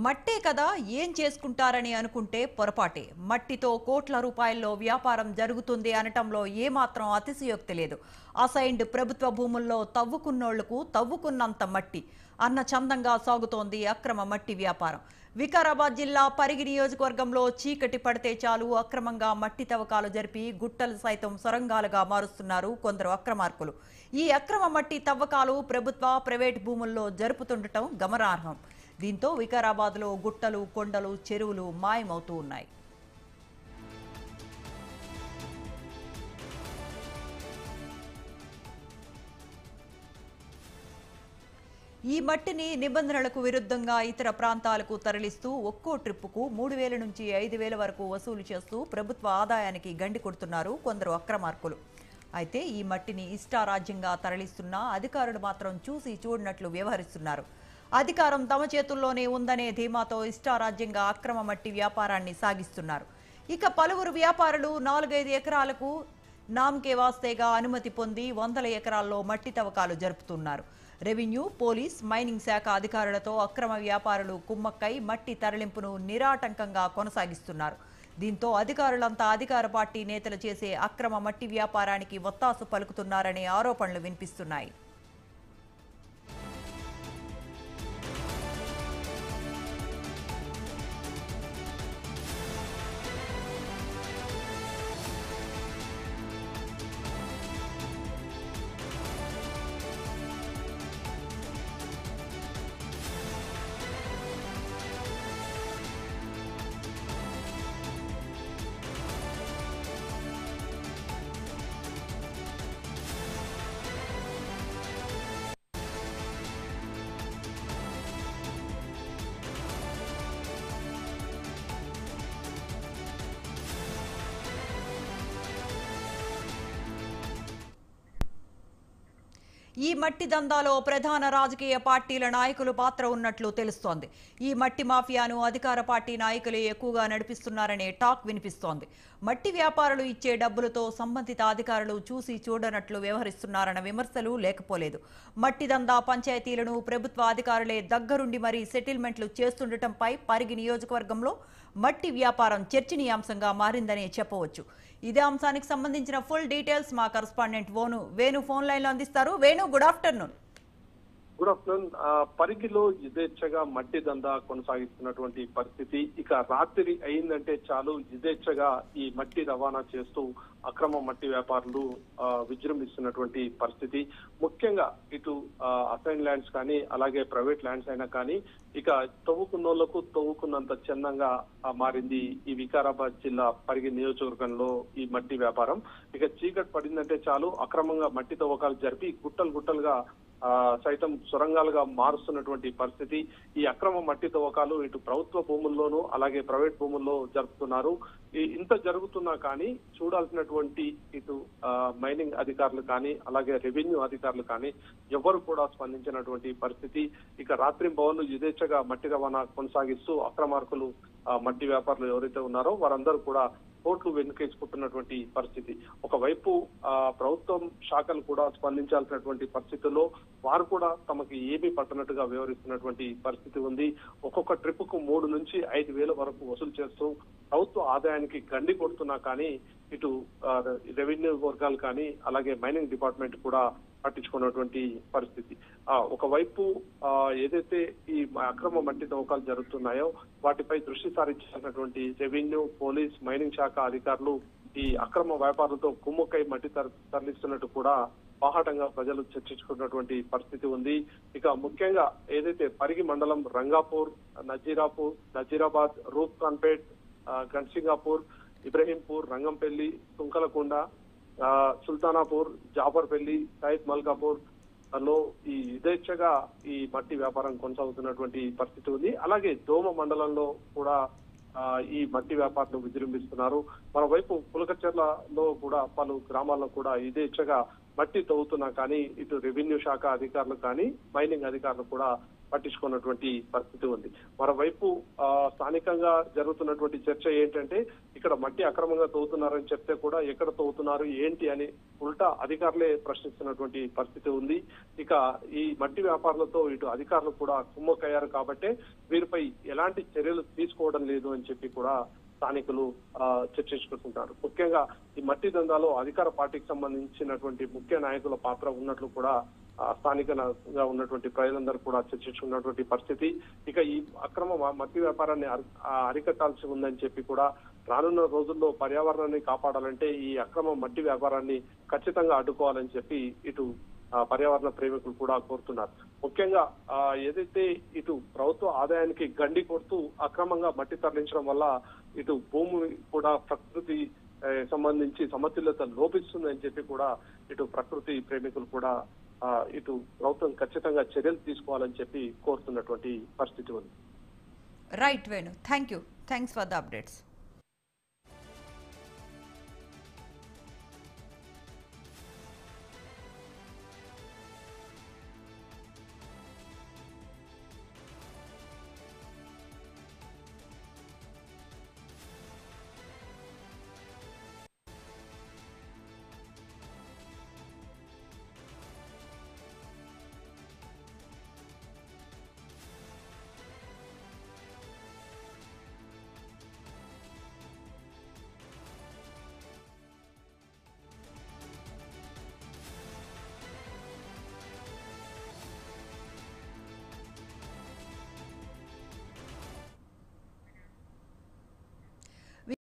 మట్టే కదా ఏం చేసుకుంటారని అనుకుంటే పొరపాటే. మట్టితో కోట్ల రూపాయల్లో వ్యాపారం జరుగుతుంది అనటంలో ఏమాత్రం అతిశయోక్తి లేదు. అసైన్డ్ ప్రభుత్వ భూముల్లో తవ్వుకున్నోళ్లకు తవ్వుకున్నంత మట్టి అన్న చందంగా సాగుతోంది అక్రమ మట్టి వ్యాపారం. వికారాబాద్ జిల్లా పరిగి నియోజకవర్గంలో చీకటి పడితే చాలు అక్రమంగా మట్టి తవ్వకాలు జరిపి గుట్టలు సైతం సొరంగాలుగా మారుస్తున్నారు కొందరు అక్రమార్కులు. ఈ అక్రమ మట్టి తవ్వకాలు ప్రభుత్వ ప్రైవేట్ భూముల్లో జరుపుతుండటం గమనార్హం. దీంతో వికారాబాద్లో గుట్టలు, కొండలు, చెరువులు మాయమవుతూ ఉన్నాయి. ఈ మట్టిని నిబంధనలకు విరుద్ధంగా ఇతర ప్రాంతాలకు తరలిస్తూ ఒక్కో ట్రిప్పుకు 3,000 నుంచి 5,000 వరకు వసూలు చేస్తూ ప్రభుత్వ ఆదాయానికి గండి కొడుతున్నారు కొందరు అక్రమార్కులు. అయితే ఈ మట్టిని ఇష్టారాజ్యంగా తరలిస్తున్నా అధికారులు మాత్రం చూసి చూడనట్లు వ్యవహరిస్తున్నారు. అధికారం తమ చేతుల్లోనే ఉందనే ధీమాతో ఇష్టారాజ్యంగా అక్రమ మట్టి వ్యాపారాన్ని సాగిస్తున్నారు. ఇక పలువురు వ్యాపారులు 4-5 ఎకరాలకు నామ్కే వాస్తేగా అనుమతి పొంది వందల ఎకరాల్లో మట్టి తవ్వకాలు జరుపుతున్నారు. రెవెన్యూ, పోలీస్, మైనింగ్ శాఖ అధికారులతో అక్రమ వ్యాపారులు కుమ్మక్కై మట్టి తరలింపును నిరాటంకంగా కొనసాగిస్తున్నారు. దీంతో అధికారులంతా అధికార పార్టీ నేతలు చేసే అక్రమ మట్టి వ్యాపారానికి వత్తాసు పలుకుతున్నారనే ఆరోపణలు వినిపిస్తున్నాయి. ఈ మట్టి దందాలో ప్రధాన రాజకీయ పార్టీల నాయకులు పాత్ర ఉన్నట్లు తెలుస్తోంది. ఈ మట్టి మాఫియాను అధికార పార్టీ నాయకులే ఎక్కువగా నడిపిస్తున్నారనే టాక్ వినిపిస్తోంది. మట్టి వ్యాపారులు ఇచ్చే డబ్బులతో సంబంధిత అధికారులు చూసి చూడనట్లు వ్యవహరిస్తున్నారన్న విమర్శలు లేకపోలేదు. మట్టి దందా పంచాయతీలను ప్రభుత్వ అధికారులే దగ్గరుండి మరీ సెటిల్మెంట్లు చేస్తుండటంపై పరిగి నియోజకవర్గంలో మట్టి వ్యాపారం చర్చనీయాంశంగా మారిందనే చెప్పవచ్చు. ఇదే అంశానికి సంబంధించిన ఫుల్ డీటెయిల్స్ మా కరెస్పాండెంట్ వేణు ఫోన్ లైన్ లో అందిస్తారు. Venu, good afternoon. Good afternoon. పరిగిలో యథేచ్ఛగా మట్టి దందా కొనసాగిస్తున్నటువంటి పరిస్థితి. ఇక రాత్రి అయిందంటే చాలు యథేచ్ఛగా ఈ మట్టి రవాణా చేస్తూ అక్రమ మట్టి వ్యాపారులు విజృంభిస్తున్నటువంటి పరిస్థితి. ముఖ్యంగా ఇటు అసైన్ ల్యాండ్స్ కానీ అలాగే ప్రైవేట్ ల్యాండ్స్ అయినా కానీ ఇక తవ్వుకున్నోళ్లకు తవ్వుకున్నంత చందంగా మారింది ఈ వికారాబాద్ జిల్లా పరిగి నియోజకవర్గంలో ఈ మట్టి వ్యాపారం. ఇక చీకటి పడిందంటే చాలు అక్రమంగా మట్టి తవ్వకాలు జరిపి గుట్టలుగా సైతం సొరంగాలుగా మారుస్తున్నటువంటి పరిస్థితి. ఈ అక్రమ మట్టి తవ్వకాలు ఇటు ప్రభుత్వ భూముల్లోనూ అలాగే ప్రైవేట్ భూముల్లో జరుపుతున్నారు. ఇంత జరుగుతున్నా కానీ చూడాల్సినటువంటి ఇటు మైనింగ్ అధికారులు కానీ అలాగే రెవెన్యూ అధికారులు కానీ ఎవరు కూడా స్పందించినటువంటి పరిస్థితి. ఇక రాత్రింబవళ్లు యథేచ్ఛగా మట్టి రవాణా కొనసాగిస్తూ అక్రమార్కులు మట్టి వ్యాపారులు ఎవరైతే ఉన్నారో వారందరూ కూడా కోర్టులు వెనుకేసుకుంటున్నటువంటి పరిస్థితి. ఒకవైపు ప్రభుత్వం శాఖలు కూడా స్పందించాల్సినటువంటి పరిస్థితుల్లో వారు కూడా తమకి ఏమీ పట్టనట్టుగా వ్యవహరిస్తున్నటువంటి పరిస్థితి ఉంది. ఒక్కొక్క ట్రిప్ కు 3 నుంచి 5,000 వరకు వసూలు చేస్తూ ప్రభుత్వ ఆదాయానికి గండి కొడుతున్నా కానీ ఇటు రెవెన్యూ వర్గాలు కానీ అలాగే మైనింగ్ డిపార్ట్మెంట్ కూడా పట్టించుకున్నటువంటి పరిస్థితి. ఒకవైపు ఏదైతే ఈ అక్రమ మట్టి తవ్వకాలు జరుగుతున్నాయో వాటిపై దృష్టి సారించాల్సినటువంటి రెవెన్యూ, పోలీస్, మైనింగ్ శాఖ అధికారులు ఈ అక్రమ వ్యాపారులతో కుమ్ముక్కై మట్టి తరలిస్తున్నట్టు కూడా బాహాటంగా ప్రజలు చర్చించుకున్నటువంటి పరిస్థితి ఉంది. ఇక ముఖ్యంగా ఏదైతే పరిగి మండలం రంగాపూర్, నజీరాబాద్, రూప్ఖాన్పేట్, గన్సింగాపూర్, ఇబ్రహీంపూర్, రంగంపల్లి, తుంకలకొండ, సుల్తానాపూర్, జాఫర్పల్లి, సైద్ మల్కాపూర్ లో ఈ యథేచ్ఛగా ఈ మట్టి వ్యాపారం కొనసాగుతున్నటువంటి పరిస్థితి ఉంది. అలాగే దోమ మండలంలో కూడా ఈ మట్టి వ్యాపారులు విజృంభిస్తున్నారు. మరోవైపు పులకచెర్లలో కూడా పలు గ్రామాల్లో కూడా యథేచ్ఛగా మట్టి తవ్వుతున్నా కానీ ఇటు రెవెన్యూ శాఖ అధికారులు కానీ మైనింగ్ అధికారులు కూడా పట్టించుకున్నటువంటి పరిస్థితి ఉంది. మరోవైపు స్థానికంగా జరుగుతున్నటువంటి చర్చ ఏంటంటే ఇక్కడ మట్టి అక్రమంగా తవ్వుతున్నారని చెప్తే కూడా ఎక్కడ తవ్వుతున్నారు ఏంటి అని ఉల్టా అధికారులే ప్రశ్నిస్తున్నటువంటి పరిస్థితి ఉంది. ఇక ఈ మట్టి వ్యాపారులతో ఇటు అధికారులు కూడా కుమ్మక్కయ్యారు కాబట్టే వీరిపై ఎలాంటి చర్యలు తీసుకోవడం లేదు అని చెప్పి కూడా స్థానికులు చర్చించుకుంటున్నారు. ముఖ్యంగా ఈ మట్టి దందాలో అధికార పార్టీకి సంబంధించినటువంటి ముఖ్య నాయకుల పాత్ర ఉన్నట్లు కూడా స్థానికంగా ఉన్నటువంటి ప్రజలందరూ కూడా చర్చించుకున్నటువంటి పరిస్థితి. ఇక ఈ అక్రమ మట్టి వ్యాపారాన్ని అరికట్టాల్సి ఉందని చెప్పి కూడా రానున్న రోజుల్లో పర్యావరణాన్ని కాపాడాలంటే ఈ అక్రమ మట్టి వ్యాపారాన్ని ఖచ్చితంగా అడ్డుకోవాలని చెప్పి ఇటు పర్యావరణ ప్రేమికులు కూడా కోరుతున్నారు. ముఖ్యంగా ఏదైతే ఇటు ప్రభుత్వ ఆదాయానికి గండి కొడుతూ అక్రమంగా మట్టి తరలించడం వల్ల ఇటు భూమి కూడా ప్రకృతి సంబంధించి సమతుల్యత లోపిస్తుందని చెప్పి కూడా ఇటు ప్రకృతి ప్రేమికులు కూడా ఇటు ప్రభుత్వం ఖచ్చితంగా చర్యలు తీసుకోవాలని చెప్పి కోరుతున్నటువంటి పరిస్థితి ఉంది. Right Venu, thanks for the updates.